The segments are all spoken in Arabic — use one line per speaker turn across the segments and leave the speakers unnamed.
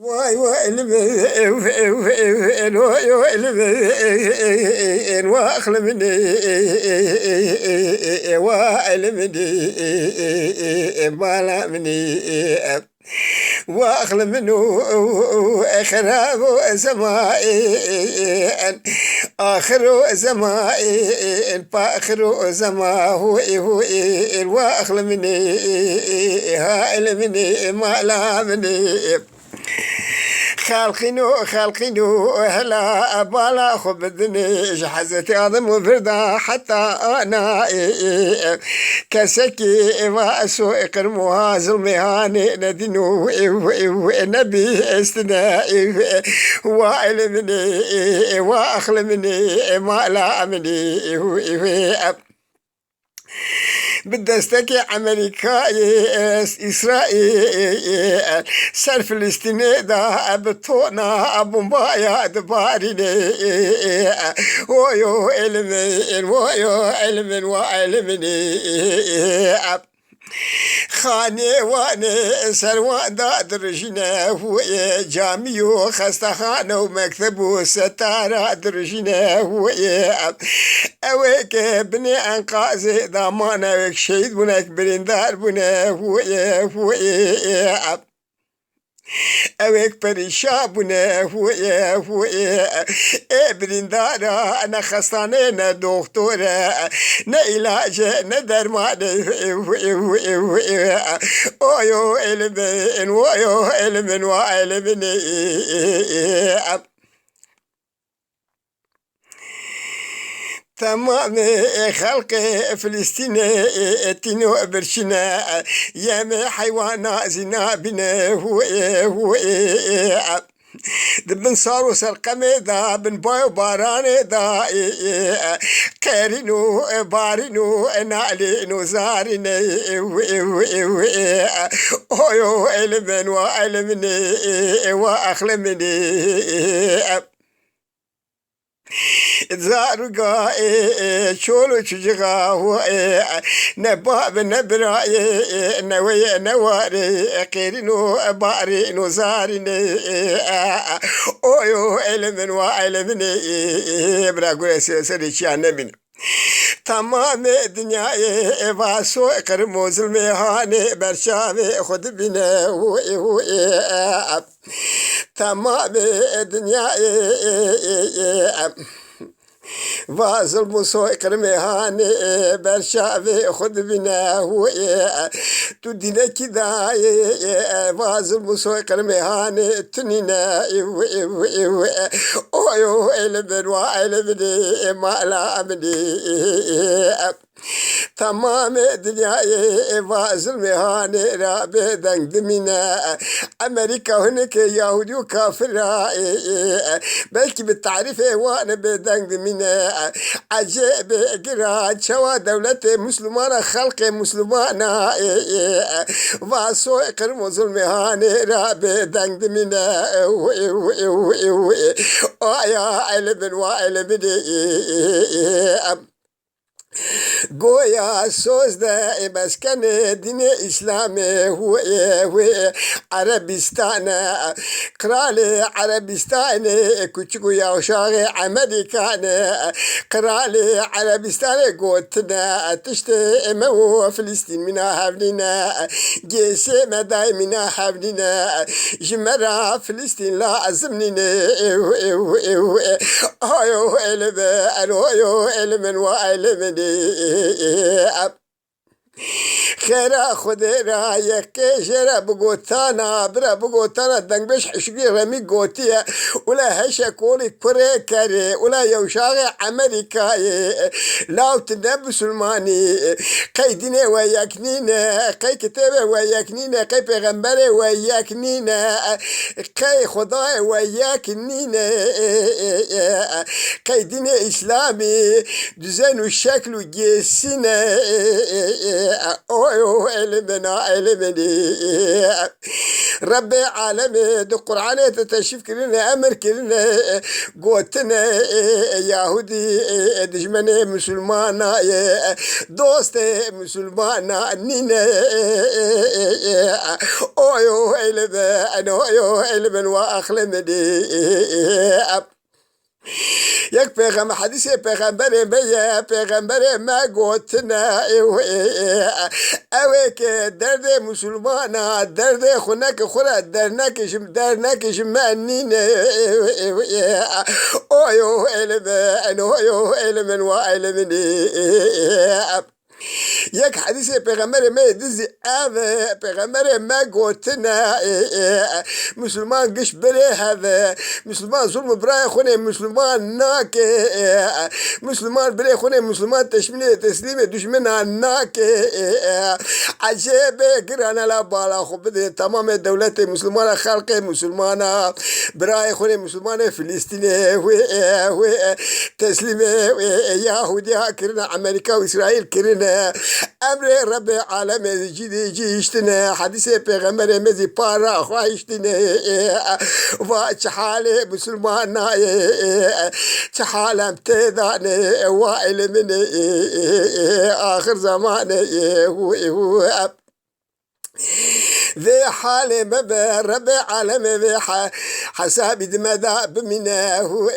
واي ويل واخل مني وائل مني بالا مني واخل منه خراب زمائن آخر زمائن فآخر زما هو واخل مني هائل مني مالا مني خالقينو هلا بالا خبدني جحزتي عظم وفردا حتى انا كسكي واسو اقرموها ظلمهاني ندينو نبي استنائي وعلمني واخلمني ما لا امني بدستكي أمريكاي إسرائيل سر فلسطين دا بتونا أبو بايا دباريني ويو علمي وعلمني خاني واني سروان دا درجنا هو جاميو خستخانه ومكتبو ستارة درجنا هو اويك بني انقاذي ضامانا ويك شهيد بناك برندار بنا هو اويك بريشابنا هو برندارا انا خستانينا دكتورة نا علاج نا درمان اويو علمين وعلمني تمام خلق فلسطين تنو برشنا يا حيوانا زنا بنا هو دبن صاروا سرقمي دا بن بايو باراني دا قيرينو بارينو نعلينو زاريني اويو علمين وعلمني واخلمني زارقا شولو تشجغا هو نباب نبراي نوي نواري قيرينو بارينو زاريني اويو علمن وعلمني براغو سريشان نبين تمام دنياي واسو قرمو ظلمهاني برشاوي خد بنا هو تمام دنياي وازل مسوي كرمهاني برشاوي خد بنا هو تدينا كدا وازل مسوي كرمهاني تنينا اويو علمن وعلمني ما لا امني تمام دنياي وازل مهاني رابي دمنا امريكا هناك يهودي وكافر بلكي بالتعريف وانا بدمنا عجيب قرا شوا دولة مسلمانة خلق مسلمانة واسو اقرم ظلم هاني رابي دمنا ويا علم وعلمني گویا سوز ده مسکن دین اسلامي هو عربستان قرال عربستان كوچكو يوشاغ امريكان قرال عربستان قوتنا تشتي امو فلسطين منا حفلنا جيسي مداي منا حفلنا جمرا فلسطين لا ازمنين هايو علم وعلمني خيرا خديرا يكيشرا بقوتانا برا بقوتانا دنبش حشقي رمي قوتيا ولا هشا كولي كوري كاري ولا يوشاغي امريكاي لاو تنبس الماني قيديني وياكنينا قي كتابة وياكنينا قي پیغمبر وياكنينا قي خداي وياكنينا قيديني اسلامي دزين الشكل جيسينا أويو علمنا علمني ربي عالمي دو قرآن تتشف كلنا أمر كلنا قوتنا يهودي دجمني مسلمانا دوست مسلمانا نينا أويو علم وأخلمني یک پیغمبر حدیث پیغمبر پیغمبر ما گوتنا اوه که درد مسلمان درد خونک خورد در نکشم منین اویو علم و علمنی یک حدیث پیغمبر ما دزی اوه پیغمبر ما گوتنا مسلمان گش بره هذا مسلمان ظلم برای خونه مسلمان ناک مسلمان بره خونه مسلمان تسلیم دشمن ناک عجب گرانه لا بالا خوب تمام دولت مسلمان خلق مسلمان برای خونه مسلمان فلسطین و تسلیم یهودی ها کرنا امریکا و اسرائیل کرنا امر رب العالمین جیشتنا حدیث پیغمبر مزی پارا خواهشتنا و چه حال مسلمان چه حالم تدان و علم آخر زمان ذي حال مبا رب عالم ذي حساب دمدا ببناه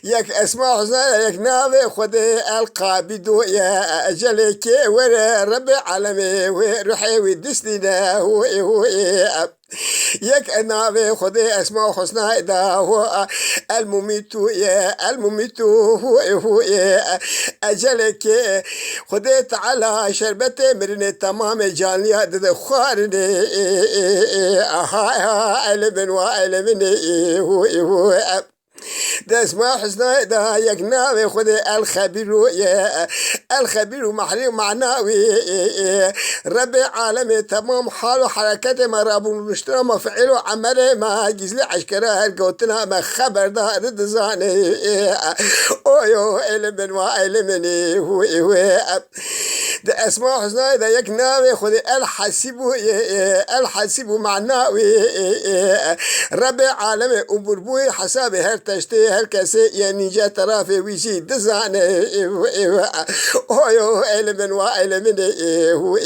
يك اسمع حسنا يك ناوي خد القابدو يا اجلك ورا رب عالم وروحي ودسنا يك ناوي خد اسمع حسنا دا هو المميت يا المميت هو اجلك خديت على شربته مرن تمام جانيا دد خارني علم وعلمني هو ده اسمه حسنا ده يقناوي خذ الخبير محلي معناوي ربي عالمي تمام حاله حركته ما رابو مشترى ما فعله عمله ما جزلي عشكرا قوتنا ما خبر ده رد زاني اويو علم وعلمني هو ده اسمه حسنا ده يقناوي خذ الحسيب معناوي ربي عالمي أمبربوي حسابي هرتشتي هركسي يعني جا طرافي ويشي دزاني هو علم وعلمني هو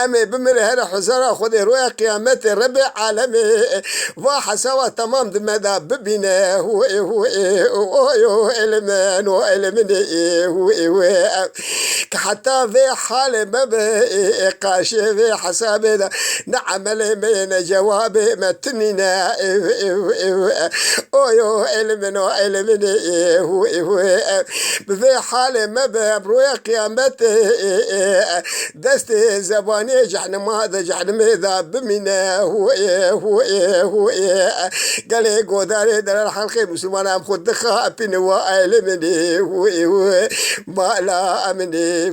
أمي بمر هر حزارة خذي رؤيا قيامة ربي عالمي وحسوا تمام دمدا ببنا هو علم وعلمني هو حتى في حال مبا قاشي في حسابي نعمل من جوابي متننا اويو علم وعلمني هو في حال مبا برويا قيامت دست زباني جحنم هذا جحنم ذا بمنا هو قال قداري در الحلقة مسلمان ام خد خابين وعلمني هو ما لا امني